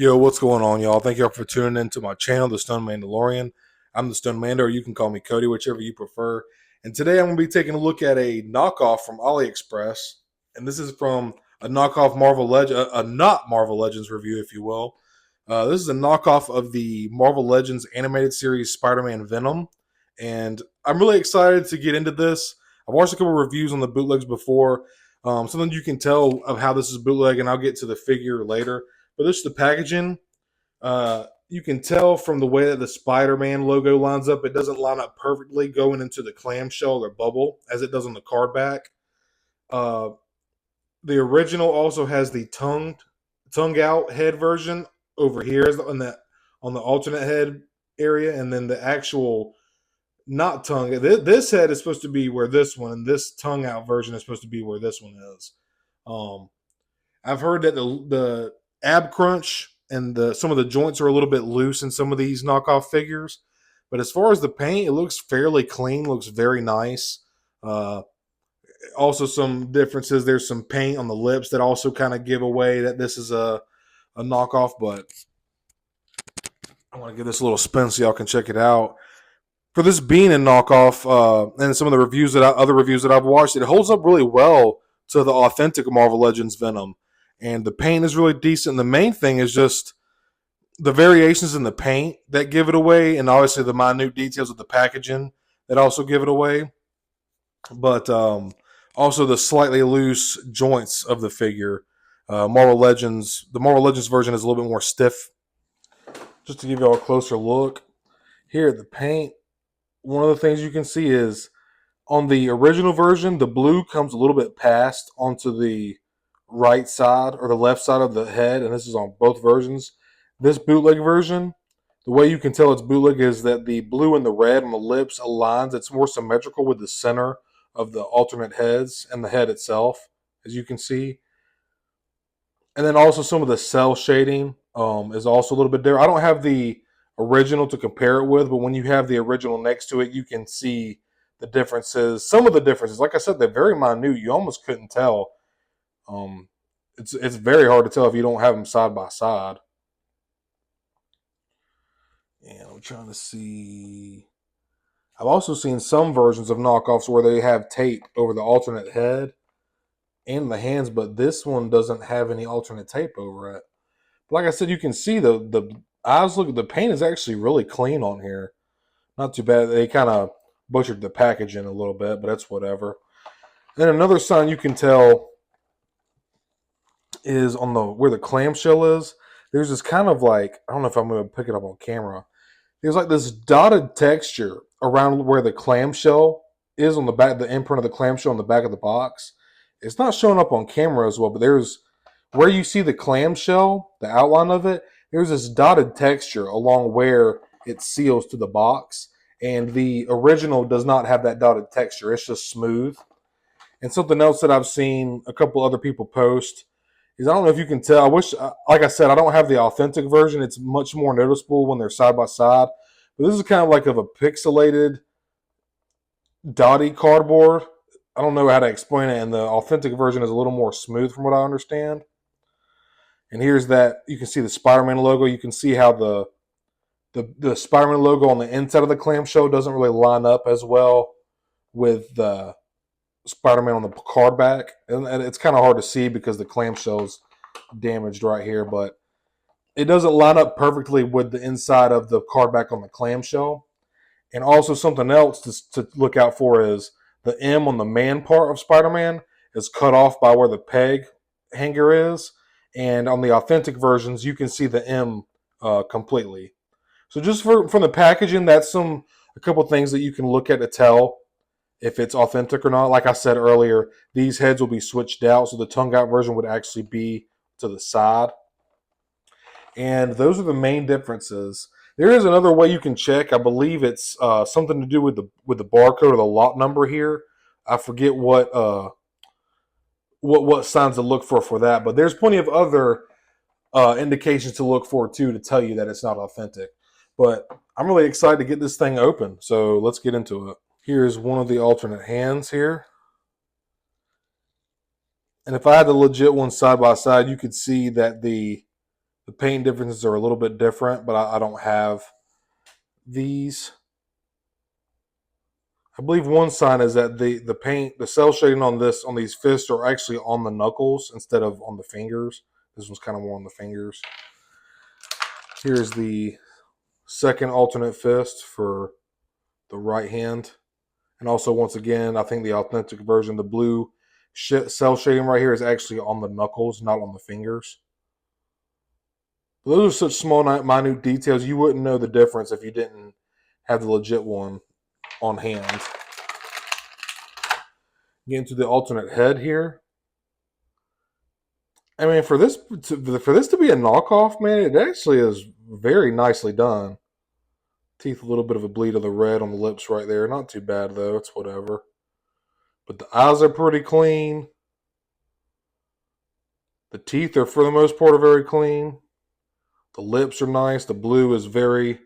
Yo, what's going on, y'all? Thank y'all for tuning in to my channel, The Stone Mandalorian. I'm the Stone Mando, or you can call me Cody, whichever you prefer. And today I'm going to be taking a look at a knockoff from AliExpress. And this is from a knockoff Marvel Legend, a not Marvel Legends review, if you will. This is a knockoff of the Marvel Legends animated series Spider-Man Venom. And I'm really excited to get into this. I've watched a couple reviews on the bootlegs before. Something you can tell of how this is bootleg, and I'll get to the figure later. But this is the packaging. You can tell from the way that the Spider-Man logo lines up, it doesn't line up perfectly going into the clamshell or bubble as it does on the card back. Uh, the original also has the tongue out head version over here on the alternate head area, and then the actual not tongue. This head is supposed to be where this one, and this tongue out version is supposed to be where this one is. Um, I've heard that the ab crunch and some of the joints are a little bit loose in some of these knockoff figures, but as far as the paint, it looks fairly clean. Looks very nice. Uh, Also, some differences. There's some paint on the lips that also kind of give away that this is a knockoff. But I want to give this a little spin so y'all can check it out. For this being a knockoff, and some of the other reviews that I've watched, it holds up really well to the authentic Marvel Legends Venom, and the paint is really decent. The main thing is just the variations in the paint that give it away, and obviously the minute details of the packaging that also give it away. But also the slightly loose joints of the figure. The Marvel Legends version is a little bit more stiff. Just to give you all a closer look here at the paint, one of the things you can see is on the original version, the blue comes a little bit past onto the right side or the left side of the head, and this is on both versions. This bootleg version, the way you can tell it's bootleg is that the blue and the red on the lips aligns. It's more symmetrical with the center of the alternate heads and the head itself, as you can see. And then also some of the cell shading is also a little bit different. I don't have the original to compare it with, but when you have the original next to it, you can see the differences. Some of the differences, like I said, they're very minute. You almost couldn't tell. Um, it's very hard to tell if you don't have them side by side. And I'm trying to see. I've also seen some versions of knockoffs where they have tape over the alternate head and the hands, but this one doesn't have any alternate tape over it. But like I said, you can see the eyes. Look, the paint is actually really clean on here. Not too bad. They kind of butchered the packaging a little bit, but that's whatever. Then another sign you can tell is on the where the clamshell is. There's this kind of like, I don't know if I'm going to pick it up on camera. There's like this dotted texture around where the clamshell is on the back, the imprint of the clamshell on the back of the box. It's not showing up on camera as well, but there's where you see the clamshell, the outline of it, there's this dotted texture along where it seals to the box. And the original does not have that dotted texture. It's just smooth. And something else that I've seen a couple other people post is, I don't know if you can tell. I wish, like I said, I don't have the authentic version. It's much more noticeable when they're side by side. But this is kind of like of a pixelated, dotty cardboard. I don't know how to explain it. And the authentic version is a little more smooth, from what I understand. And here's that. You can see the Spider-Man logo. You can see how the Spider-Man logo on the inside of the clamshell doesn't really line up as well with the Spider-Man on the card back, and it's kind of hard to see because the clamshell's damaged right here, but it doesn't line up perfectly with the inside of the card back on the clamshell. And also something else to look out for is the M on the man part of Spider-Man is cut off by where the peg hanger is, and on the authentic versions you can see the M completely. So just from the packaging, that's a couple things that you can look at to tell if it's authentic or not. Like I said earlier, these heads will be switched out, so the tongue out version would actually be to the side. And those are the main differences. There is another way you can check. I believe it's something to do with the barcode or the lot number here. I forget what signs to look for that, but there's plenty of other indications to look for too to tell you that it's not authentic. But I'm really excited to get this thing open, so let's get into it. Here's one of the alternate hands here. And if I had the legit one side by side, you could see that the The paint differences are a little bit different, but I don't have these. I believe one sign is that the paint, the cell shading on these fists are actually on the knuckles instead of on the fingers. This one's kind of more on the fingers. Here's the second alternate fist for the right hand. And also, once again, I think the authentic version, the blue cell shading right here is actually on the knuckles, not on the fingers. But those are such small, minute details. You wouldn't know the difference if you didn't have the legit one on hand. Get into the alternate head here. I mean, for this to be a knockoff, man, it actually is very nicely done. Teeth, a little bit of a bleed of the red on the lips right there. Not too bad, though. It's whatever. But the eyes are pretty clean. The teeth are, for the most part, are very clean. The lips are nice. The blue is very,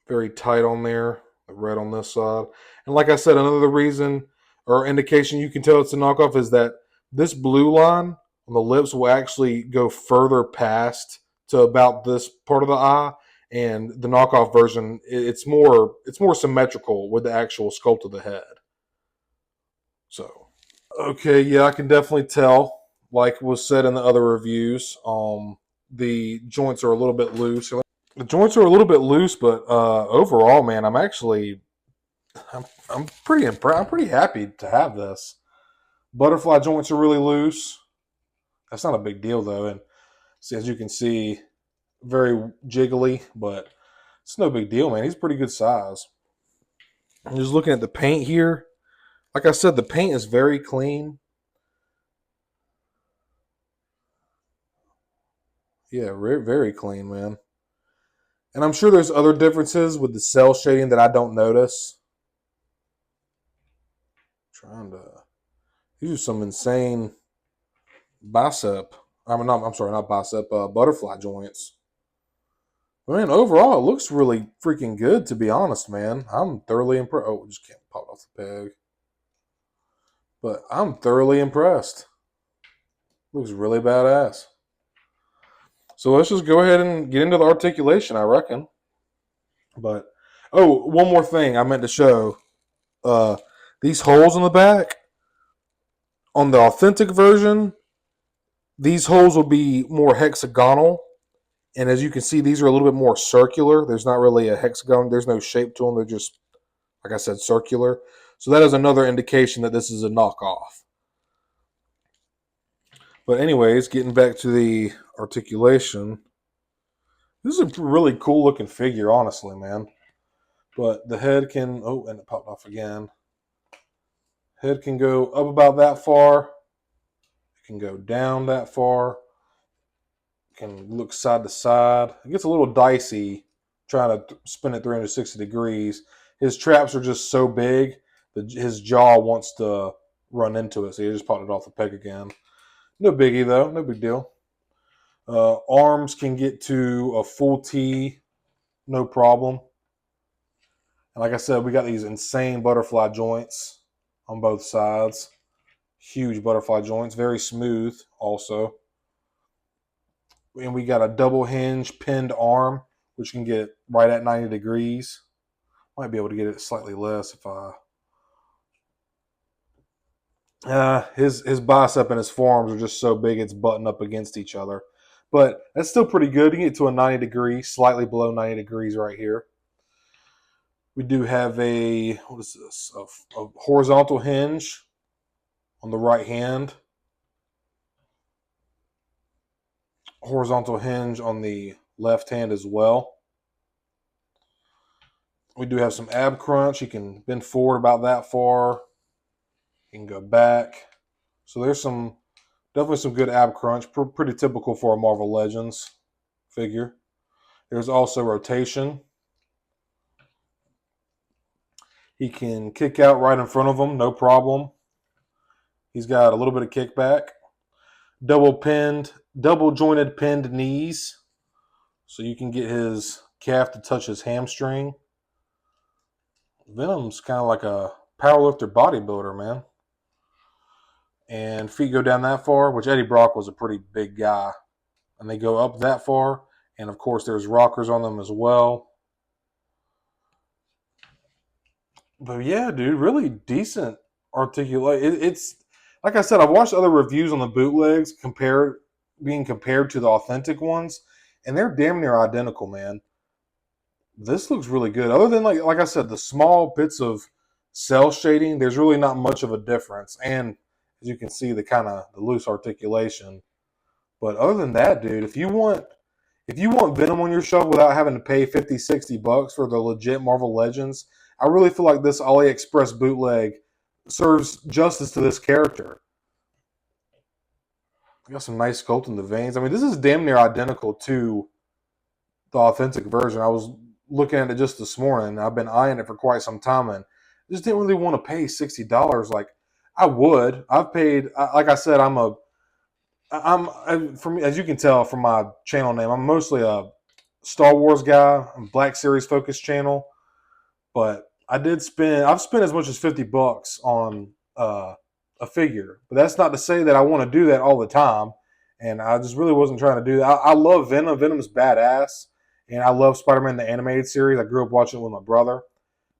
very tight on there. The red on this side. And like I said, another reason or indication you can tell it's a knockoff is that this blue line on the lips will actually go further past to about this part of the eye. And the knockoff version, it's more symmetrical with the actual sculpt of the head. So, okay, yeah, I can definitely tell. Like was said in the other reviews, the joints are a little bit loose. The joints are a little bit loose, but overall, man, I'm pretty impressed. I'm pretty happy to have this. Butterfly joints are really loose. That's not a big deal though, and as you can see, very jiggly, but it's no big deal, man. He's pretty good size. I'm just looking at the paint here. Like I said, the paint is very clean. Yeah, very clean, man. And I'm sure there's other differences with the cell shading that I don't notice. These are some insane bicep. I'm sorry, not bicep. Butterfly joints. But man, overall, it looks really freaking good. To be honest, man, I'm thoroughly impressed. Oh, just can't pop off the peg. But I'm thoroughly impressed. Looks really badass. So let's just go ahead and get into the articulation, I reckon. But one more thing I meant to show. These holes in the back on the authentic version, these holes will be more hexagonal. And as you can see, these are a little bit more circular. There's not really a hexagon. There's no shape to them. They're just, like I said, circular. So that is another indication that this is a knockoff. But anyways, getting back to the articulation. This is a really cool looking figure, honestly, man. But the head can, and it popped off again. Head can go up about that far. It can go down that far. It can look side to side. It gets a little dicey trying to spin it 360 degrees. His traps are just so big that his jaw wants to run into it. So he just popped it off the peg again. No biggie, though. No big deal. Arms can get to a full T, no problem. And like I said, we got these insane butterfly joints on both sides. Huge butterfly joints, very smooth also. And we got a double hinge pinned arm, which can get right at 90 degrees. Might be able to get it slightly less if his bicep and his forearms are just so big it's buttoned up against each other. But that's still pretty good. You get to a 90 degrees, slightly below 90 degrees right here. We do have a horizontal hinge on the right hand. Horizontal hinge on the left hand as well. We do have some ab crunch. You can bend forward about that far. You can go back. So there's definitely some good ab crunch. Pretty typical for a Marvel Legends figure. There's also rotation. He can kick out right in front of him, no problem. He's got a little bit of kickback. Double jointed pinned knees. So you can get his calf to touch his hamstring. Venom's kind of like a powerlifter bodybuilder, man. And feet go down that far, which Eddie Brock was a pretty big guy. and they go up that far. And of course, there's rockers on them as well. But yeah, dude, really decent articulate. It's like I said, I've watched other reviews on the bootlegs being compared to the authentic ones, and they're damn near identical, man. This looks really good. Other than like I said, the small bits of cell shading, there's really not much of a difference. And as you can see, the loose articulation. But other than that, dude, if you want Venom on your shelf without having to pay 50, $60 for the legit Marvel Legends, I really feel like this AliExpress bootleg serves justice to this character. Got some nice sculpt in the veins. I mean, this is damn near identical to the authentic version. I was looking at it just this morning. I've been eyeing it for quite some time and just didn't really want to pay $60. Like I would. I've paid. Like I said, for me, as you can tell from my channel name, I'm mostly a Star Wars guy, Black Series focused channel. But I've spent as much as $50 on a figure. But that's not to say that I want to do that all the time. And I just really wasn't trying to do that. I love Venom. Venom's badass. And I love Spider-Man the animated series. I grew up watching it with my brother.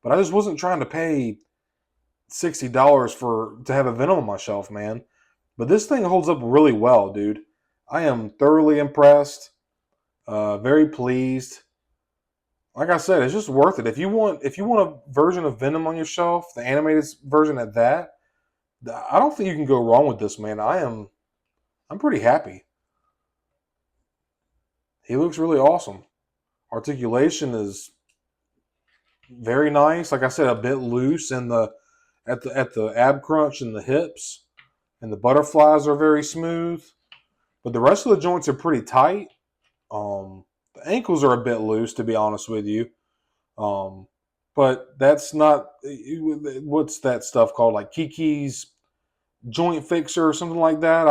But I just wasn't trying to pay $60 to have a Venom on my shelf, man. But this thing holds up really well, dude. I am thoroughly impressed. Very pleased. Like I said, it's just worth it. If you want a version of Venom on your shelf, the animated version at that, I don't think you can go wrong with this, man. I'm pretty happy. He looks really awesome. Articulation is very nice. Like I said, a bit loose in the at the ab crunch and the hips, and the butterflies are very smooth. But the rest of the joints are pretty tight. The ankles are a bit loose, to be honest with you. But that's not what's that stuff called, like Kiki's joint fixer or something like that.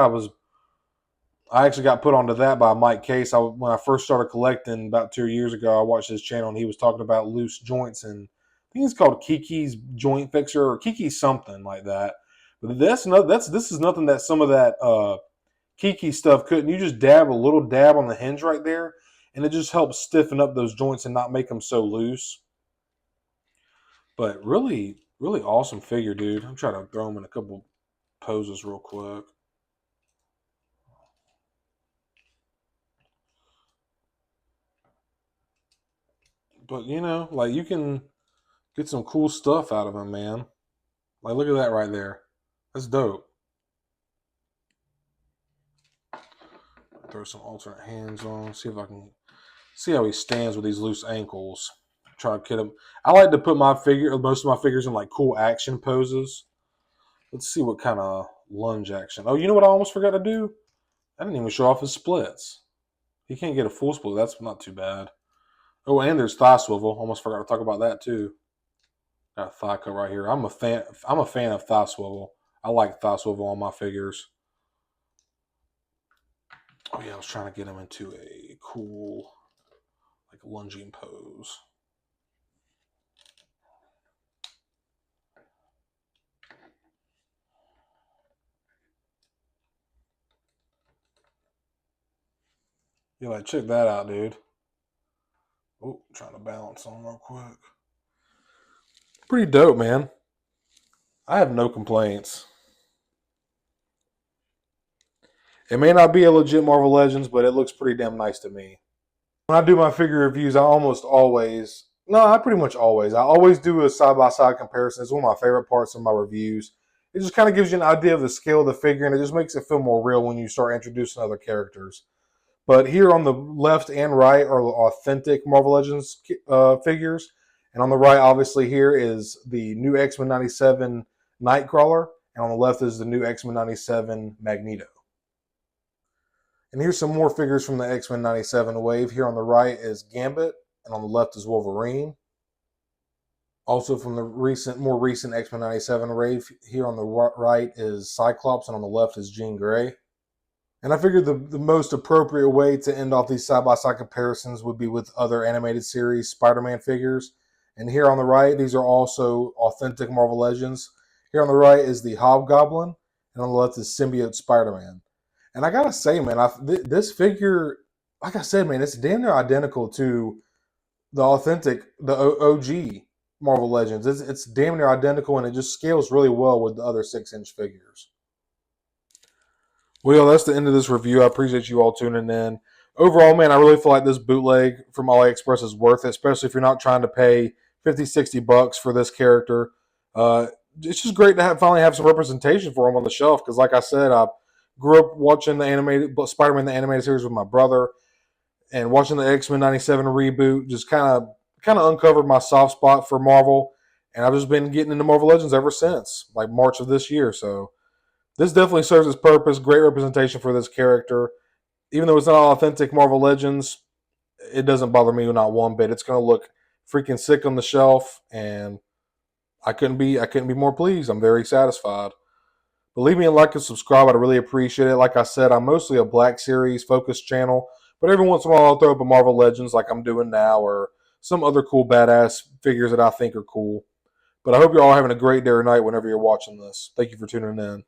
I actually got put onto that by Mike Case. When I first started collecting about 2 years ago, I watched his channel and he was talking about loose joints, and I think it's called Kiki's joint fixer or Kiki something like that. But this is nothing that some of that Kiki stuff couldn't. You just dab a little dab on the hinge right there, and it just helps stiffen up those joints and not make them so loose. But really, really awesome figure, dude. I'm trying to throw him in a couple poses real quick. But like you can get some cool stuff out of him, man. Like look at that right there. That's dope. Throw some alternate hands on. See if I can see how he stands with these loose ankles. Try to get him. I like to put most of my figures in like cool action poses. Let's see what kind of lunge action. Oh, you know what I almost forgot to do? I didn't even show off his splits. He can't get a full split. That's not too bad. Oh, and there's thigh swivel. Almost forgot to talk about that too. Got a thigh cut right here. I'm a fan of thigh swivel. I like thigh swivel on my figures. Oh yeah, I was trying to get him into a cool like lunging pose. Yeah, like check that out, dude. Oh, trying to balance on real quick. Pretty dope, man. I have no complaints. It may not be a legit Marvel Legends, but it looks pretty damn nice to me. When I do my figure reviews, I pretty much always, I always do a side-by-side comparison. It's one of my favorite parts of my reviews. It just kind of gives you an idea of the scale of the figure, and it just makes it feel more real when you start introducing other characters. But here on the left and right are authentic Marvel Legends figures. And on the right, obviously, here is the new X-Men 97 Nightcrawler. And on the left is the new X-Men 97 Magneto. And here's some more figures from the X-Men 97 wave. Here on the right is Gambit, and on the left is Wolverine. Also from the more recent X-Men 97 wave, here on the right is Cyclops, and on the left is Jean Grey. And I figured the most appropriate way to end off these side-by-side comparisons would be with other animated series Spider-Man figures. And here on the right, these are also authentic Marvel Legends. Here on the right is the Hobgoblin, and on the left is Symbiote Spider-Man. And I gotta say, man, this figure like I said, man, it's damn near identical to the authentic, the OG Marvel Legends. It's damn near identical, and it just scales really well with the other 6-inch figures. Well, that's the end of this review. I appreciate you all tuning in. Overall, man, I really feel like this bootleg from AliExpress is worth it, especially if you're not trying to pay 50, $60 for this character. Uh, it's just great to finally have some representation for him on the shelf because, like I said, I grew up watching the animated Spider-Man the animated series with my brother, and watching the X-Men '97 reboot just kind of uncovered my soft spot for Marvel, and I've just been getting into Marvel Legends ever since, like March of this year. So this definitely serves its purpose. Great representation for this character. Even though it's not authentic Marvel Legends, it doesn't bother me not one bit. It's going to look freaking sick on the shelf, and I couldn't be more pleased. I'm very satisfied. But leave me a like and subscribe. I'd really appreciate it. Like I said, I'm mostly a Black Series focused channel, but every once in a while I'll throw up a Marvel Legends like I'm doing now, or some other cool badass figures that I think are cool. But I hope you're all having a great day or night whenever you're watching this. Thank you for tuning in.